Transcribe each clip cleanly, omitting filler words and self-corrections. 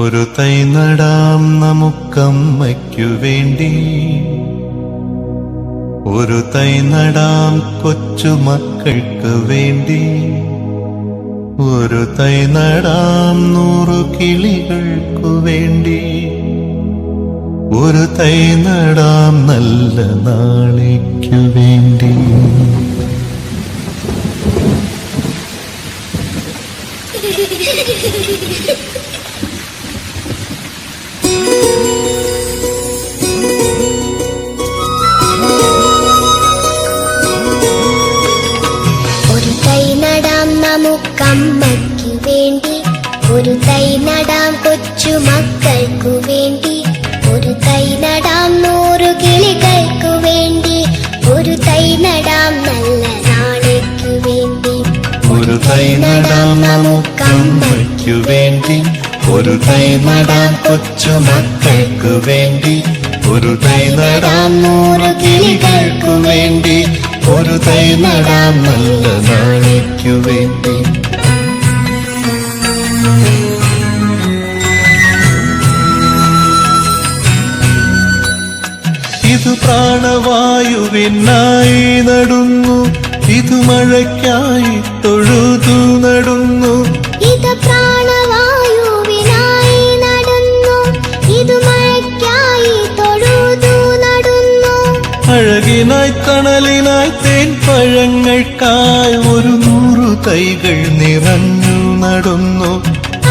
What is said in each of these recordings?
ഒരു തൈ നടാം നമുക്കമ്മയ്ക്കു വേണ്ടി, ഒരു തൈ നടാം കൊച്ചുമക്കൾക്ക് വേണ്ടി, ഒരു തൈ നടാം 100 കിളികൾക്കു വേണ്ടി, ഒരു തൈ നടാം നല്ല നാളേക്കു വേണ്ടി. ഒരു തൈ നടാം നമുക്കമ്മയ്ക്കു വേണ്ടി, ഒരു തൈ നടാം കൊച്ചുമക്കൾക്കു വേണ്ടി, ഒരു തൈ നടാം 100 കിളികൾക്കു വേണ്ടി, ഒരു തൈ നടാം നല്ല നാളേക്കു വേണ്ടി. ഒരു തൈ നടാം നമുക്കമ്മയ്ക്കു വേണ്ടി, ഒരു തൈ നടാം കൊച്ചുമക്കൾക്കു വേണ്ടി, ഒരു തൈ നടാം 100 കിളികൾക്കു വേണ്ടി, ഒരു തൈ നടാം നല്ല നാളേക്കു വേണ്ടി. ഇതു പ്രാണവായുവിനായി നടുന്നു, ഇതു മഴയ്ക്കായി തൊഴുതു നടുന്നു, ഇത് പ്രാണവായുവിനായി നടുന്നു, ഇത് മഴയ്ക്കായി തൊഴുതു നടുന്നു. അഴകിനായി തണലിനായി തേൻ പഴങ്ങൾക്കായി 100 തൈകൾ നിറഞ്ഞു നടുന്നു,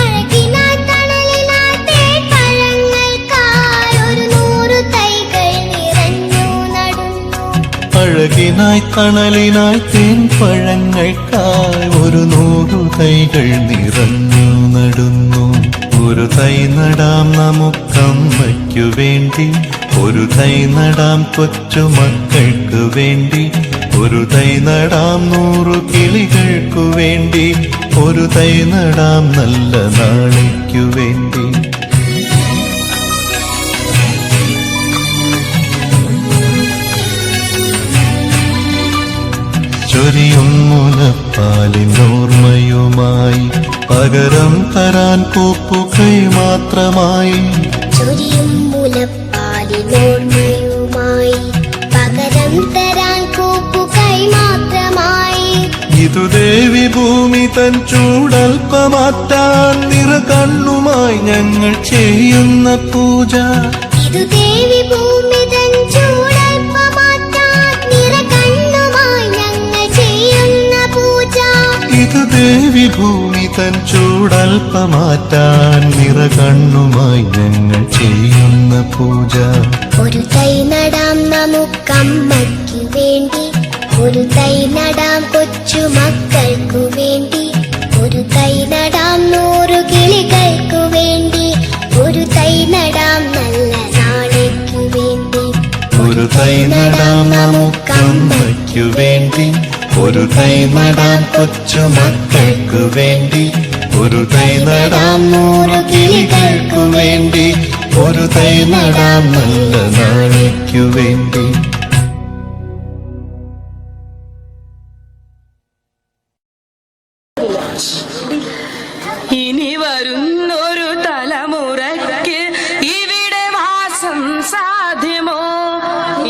അഴകിനായി തണലിനായി തേൻ പഴങ്ങൾക്കായി 100 തൈകൾ നിറഞ്ഞു നടുന്നു. അഴകിനായി തണലിനായി തേൻ പഴങ്ങൾക്കായി 100 തൈകൾ നിറഞ്ഞു നടുന്നു. ഒരു തൈ നടാം നമുക്കമ്മയ്ക്കു വേണ്ടി, ഒരു തൈ നടാം കൊച്ചുമക്കൾക്കു വേണ്ടി, ഒരു തൈ നടാം 100 കിളികൾക്കു വേണ്ടി, ഒരു തൈ നടാം നല്ല നാളേക്കു വേണ്ടി. ചൊരിയും മുലപ്പാലിനോർമ്മയുമായി പകരം തരാൻ കൂപ്പുകൈ മാത്രമായി, ചൊരിയും മുലപ്പാലിനോർമ്മയുമായി പകരം തരാൻ കൂപ്പുകൈ മാത്രമായി. ഇതു ദേവി ഭൂമി തൻ ചൂടൽപ്പമാറ്റാൻ നിറകണ്ണുമായി ഞങ്ങൾ ചെയ്യുന്ന പൂജ, ഇതു ദേവി ഭൂമി തൻ ചൂടൽപ്പമാറ്റാൻ നിറകണ്ണുമായി ഞങ്ങൾ ചെയ്യുന്ന പൂജ, ഇതു ദേവി ഭൂമി തൻ ചൂടൽപ്പമാറ്റാൻ നിറകണ്ണുമായി ഞങ്ങൾ ചെയ്യുന്ന പൂജ. ഒരു തൈ നടാം നമുക്കമ്മയ്ക്കു വേണ്ടി, ഒരു തൈ നടാം കൊച്ചുമക്കൾക്കു വേണ്ടി, ഒരു തൈ നടാം 100 കിളികൾക്കു വേണ്ടി, ഒരു തൈ നടാം നല്ല നാളേക്കു വേണ്ടി. ഒരു തൈ നടാം നമുക്കമ്മയ്ക്കു വേണ്ടി, ഒരു തൈ നടാം കൊച്ചുമക്കൾക്കു വേണ്ടി, ഒരു തൈ നടാം 100 കിളികൾക്കു വേണ്ടി, ഒരു തൈ നടാം നല്ല നാളേക്കു വേണ്ടി. ഇനി വരുന്നൊരു തലമുറയ്ക്ക് ഇവിടെ വാസം സാധ്യമോ?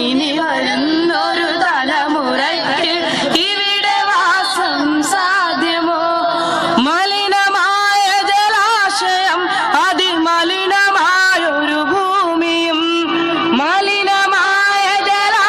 ഇനി വരുന്നൊരു തലമുറയ്ക്ക് ഇവിടെ വാസം സാധ്യമോ? മലിനമായ ജലാശയം, അതിമലിനമായൊരു ഭൂമിയും, മലിനമായ ജലാശയം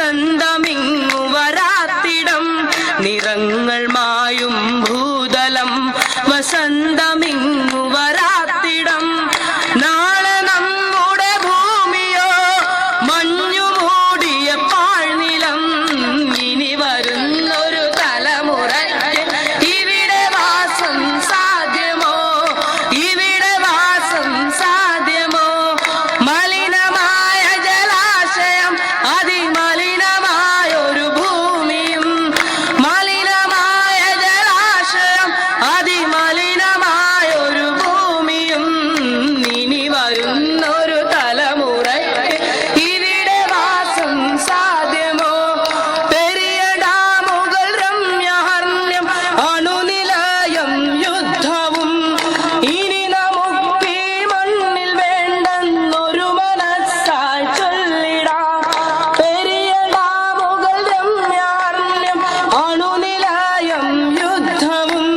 വസന്തമിങ്ങു വരാത്തിടം നിറങ്ങൾ മായും ഭൂതലം വസന്തമിങ്ങു വരാത്തിടം നാളെ നമ്മുടെ ഭൂമിയോ മഞ്ഞു മൂടിയ പാഴ്നിലം ഇനി വരുന്നൊരു തലമുറയ്ക്ക് ഇവിടെ വാസം സാധ്യമോ ഇവിടെ വാസം സാധ്യമോ മലിനമായ ജലാശയം അതിമലിനമായൊരു ഭൂമിയും മലിനമായ ജലാശയം അതിമലിനമായൊരു ഭൂമിയും ഇനി വരുന്നൊരു തലമുറയ്ക്ക് ഇവിടെ വാസം സാധ്യമോ പെരിയ ഡാമുകൾ രമ്യഹർണ്യം അണുനിലയം യുദ്ധവും ഇനി നമുക്കീ മണ്ണിൽ വേണ്ടെന്നൊരു മനസ്സായി ചൊല്ലിടാം പെരിയ ഡാമുകൾ രമ്യഹർണ്യം അണുനിലയം യുദ്ധവും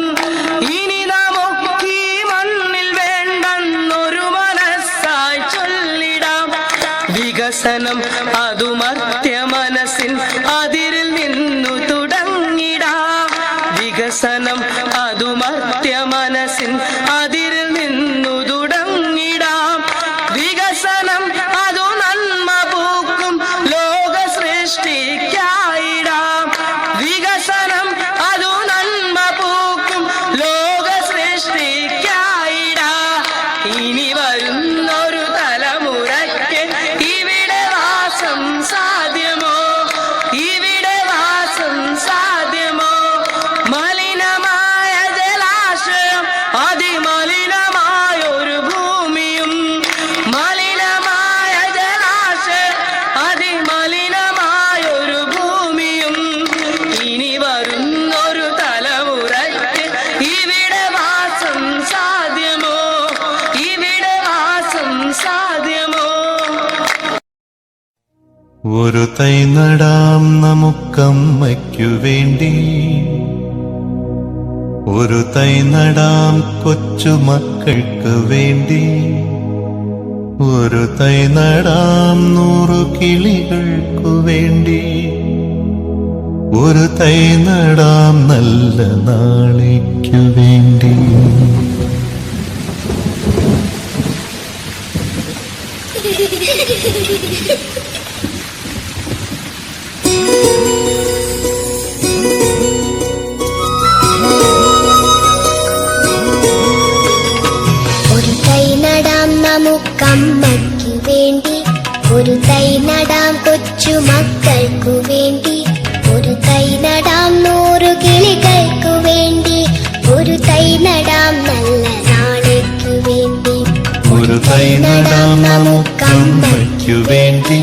ഇനി നമുക്കീ മണ്ണിൽ വേണ്ടെന്നൊരു മനസ്സായി ചൊല്ലിടാം വികസനം അതു മർത്യ മനസ്സിൻ അതിരിൽ നിന്നു തുടങ്ങിടാം വികസനം അതു മർത്യ മനസ്സിൻ അതിരിൽ നിന്നു തുടങ്ങിടാം വികസനം അതു നന്മ പൂക്കും ലോക സൃഷ്ടിക്കായിടാം വികസനം അതു നന്മ പൂക്കും ലോക സൃഷ്ടിക്കായിടാം ഇനി വരുന്നൊരു തലമുറയ്ക്ക് ഇവിടെ വാസം സാധ്യമോ ഇവിടെ വാസം സാധ്യമോ മലിനമായ ജലാശയം അതിമലിനമായൊരു ഭൂമിയും മലിനമായ ജലാശയം അതിമലിനമായൊരു ഭൂമിയും ഇനി വരുന്നൊരു തലമുറയ്ക്ക് ഇവിടെ വാസം സാധ്യമോ ഇവിടെ വാസം സാധ്യമോ ഒരു തൈ നടാം നമുക്കമ്മയ്ക്കു വേണ്ടി ഒരു തൈ നടാം കൊച്ചുമക്കൾക്ക് വേണ്ടി ഒരു തൈ നടാം 100 കിളികൾക്കു വേണ്ടി ഒരു തൈ നടാം നല്ല നാളേക്കു വേണ്ടി. ഒരു തൈ നടാം നമുക്കമ്മയ്ക്കു വേണ്ടി ഒരു തൈ നടാം കൊച്ചുമക്കൾക്കു വേണ്ടി ഒരു തൈ നടാം 100 കിളികൾക്കു വേണ്ടി ഒരു തൈ നടാം നല്ല നാളേക്കു വേണ്ടി. ഒരു തൈ നടാം നമുക്കമ്മയ്ക്കു വേണ്ടി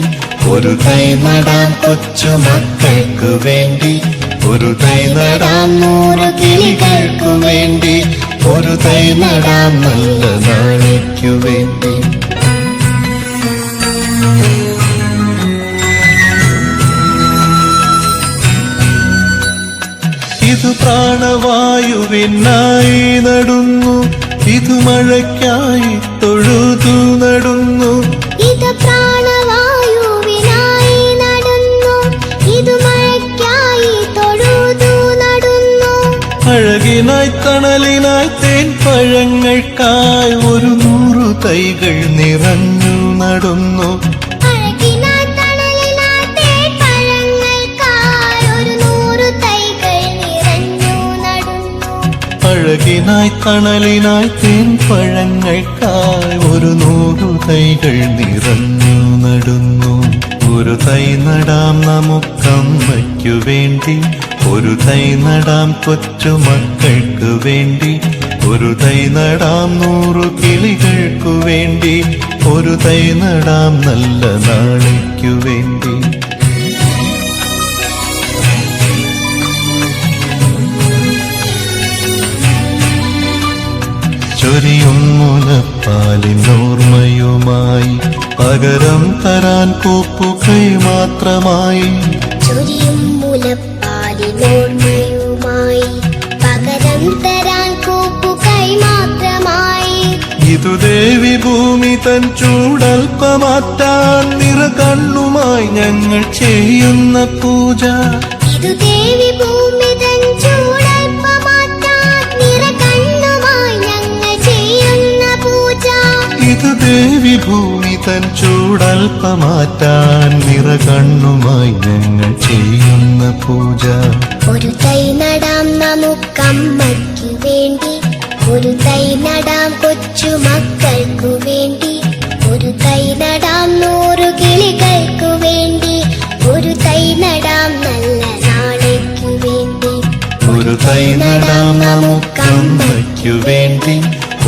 ഒരു തൈ നടാം കൊച്ചുമക്കൾക്കു വേണ്ടി ഒരു തൈ നടാം 100 കിളികൾക്കു വേണ്ടി ഒരു തൈ നടാം നല്ല നാളേക്കു വേണ്ടി. ഇത് പ്രാണവായുവിനായി നടുന്നു ഇത് മഴയ്ക്കായി തൊഴുതു നടുന്നു ഇത് പ്രാണവായുവിനായി നടുന്നു ഇത് മഴയ്ക്കായി തൊഴുതു നടുന്നു അഴകിനായി തണലിനായി തേൻ പഴങ്ങൾക്കായി 100 തൈകൾ നിറഞ്ഞു നടുന്നു അഴകിനായി തണലിനായി തേൻപഴങ്ങൾക്കായി 100 തൈകൾ നിറഞ്ഞു നടുന്നു അഴകിനായി തണലിനായി തേൻ പഴങ്ങൾക്കായി 100 തൈകൾ നിറഞ്ഞു നടുന്നു. ഒരു തൈ നടാം നമുക്കമ്മയ്ക്കു വേണ്ടി ഒരു തൈ നടാം കൊച്ചുമക്കൾക്ക് വേണ്ടി ഒരു തൈ നടാം 100 കിളികൾക്കു വേണ്ടി ഒരു തൈ നടാം നല്ല നാളേക്കു വേണ്ടി. ചൊരിയും മുലപ്പാലിനോർമ്മയുമായി പകരം തരാൻ കൂപ്പുകൈ മാത്രമായി ചൊരിയും മുലപ്പാലിനോർമ്മയുമായി പകരം തരാൻ കൂപ്പുകൈ മാത്രമായി ഇതു ദേവി ഭൂമി തൻ ചൂടൽപ്പമാറ്റാൻ നിറകണ്ണുമായി കണ്ണുമായി ഞങ്ങൾ ചെയ്യുന്ന പൂജ ഇതു ദേവി ഭൂമി തൻ ചൂടൽപ്പ മാറ്റാൻ നിറകണ്ണുമായി ഞങ്ങൾ ചെയ്യുന്ന പൂജ. ഇത് ദേവി ഭൂമി തൻ ചൂടൽപ്പ മാറ്റാൻ നിറകണ്ണുമായി ഞങ്ങൾ ചെയ്യുന്ന പൂജ. ഒരു തൈ നടാം നമുക്കമ്മയ്ക്കു വേണ്ടി, ഒരു തൈ നടാം കൊച്ചു മക്കൾക്കു വേണ്ടി, ഒരു തൈ നടാം 100 കിളികൾക്കു വേണ്ടി, ഒരു തൈ നടാം നല്ല നാളേക്കു വേണ്ടി. ഒരു തൈ നടാം നമുക്കമ്മയ്ക്കു വേണ്ടി,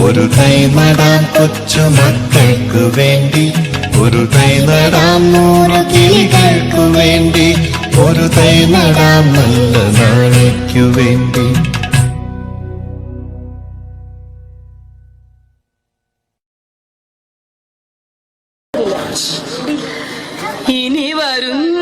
ഒരു തൈ നടാം കൊച്ചു മക്കൾക്കു വേണ്ടി, ഒരു തൈ നടാം 100 കിളികൾക്കു വേണ്ടി, ഒരു തൈ നടാം നല്ല നാളേക്കു വേണ്ടി. ഇനി വരുന്ന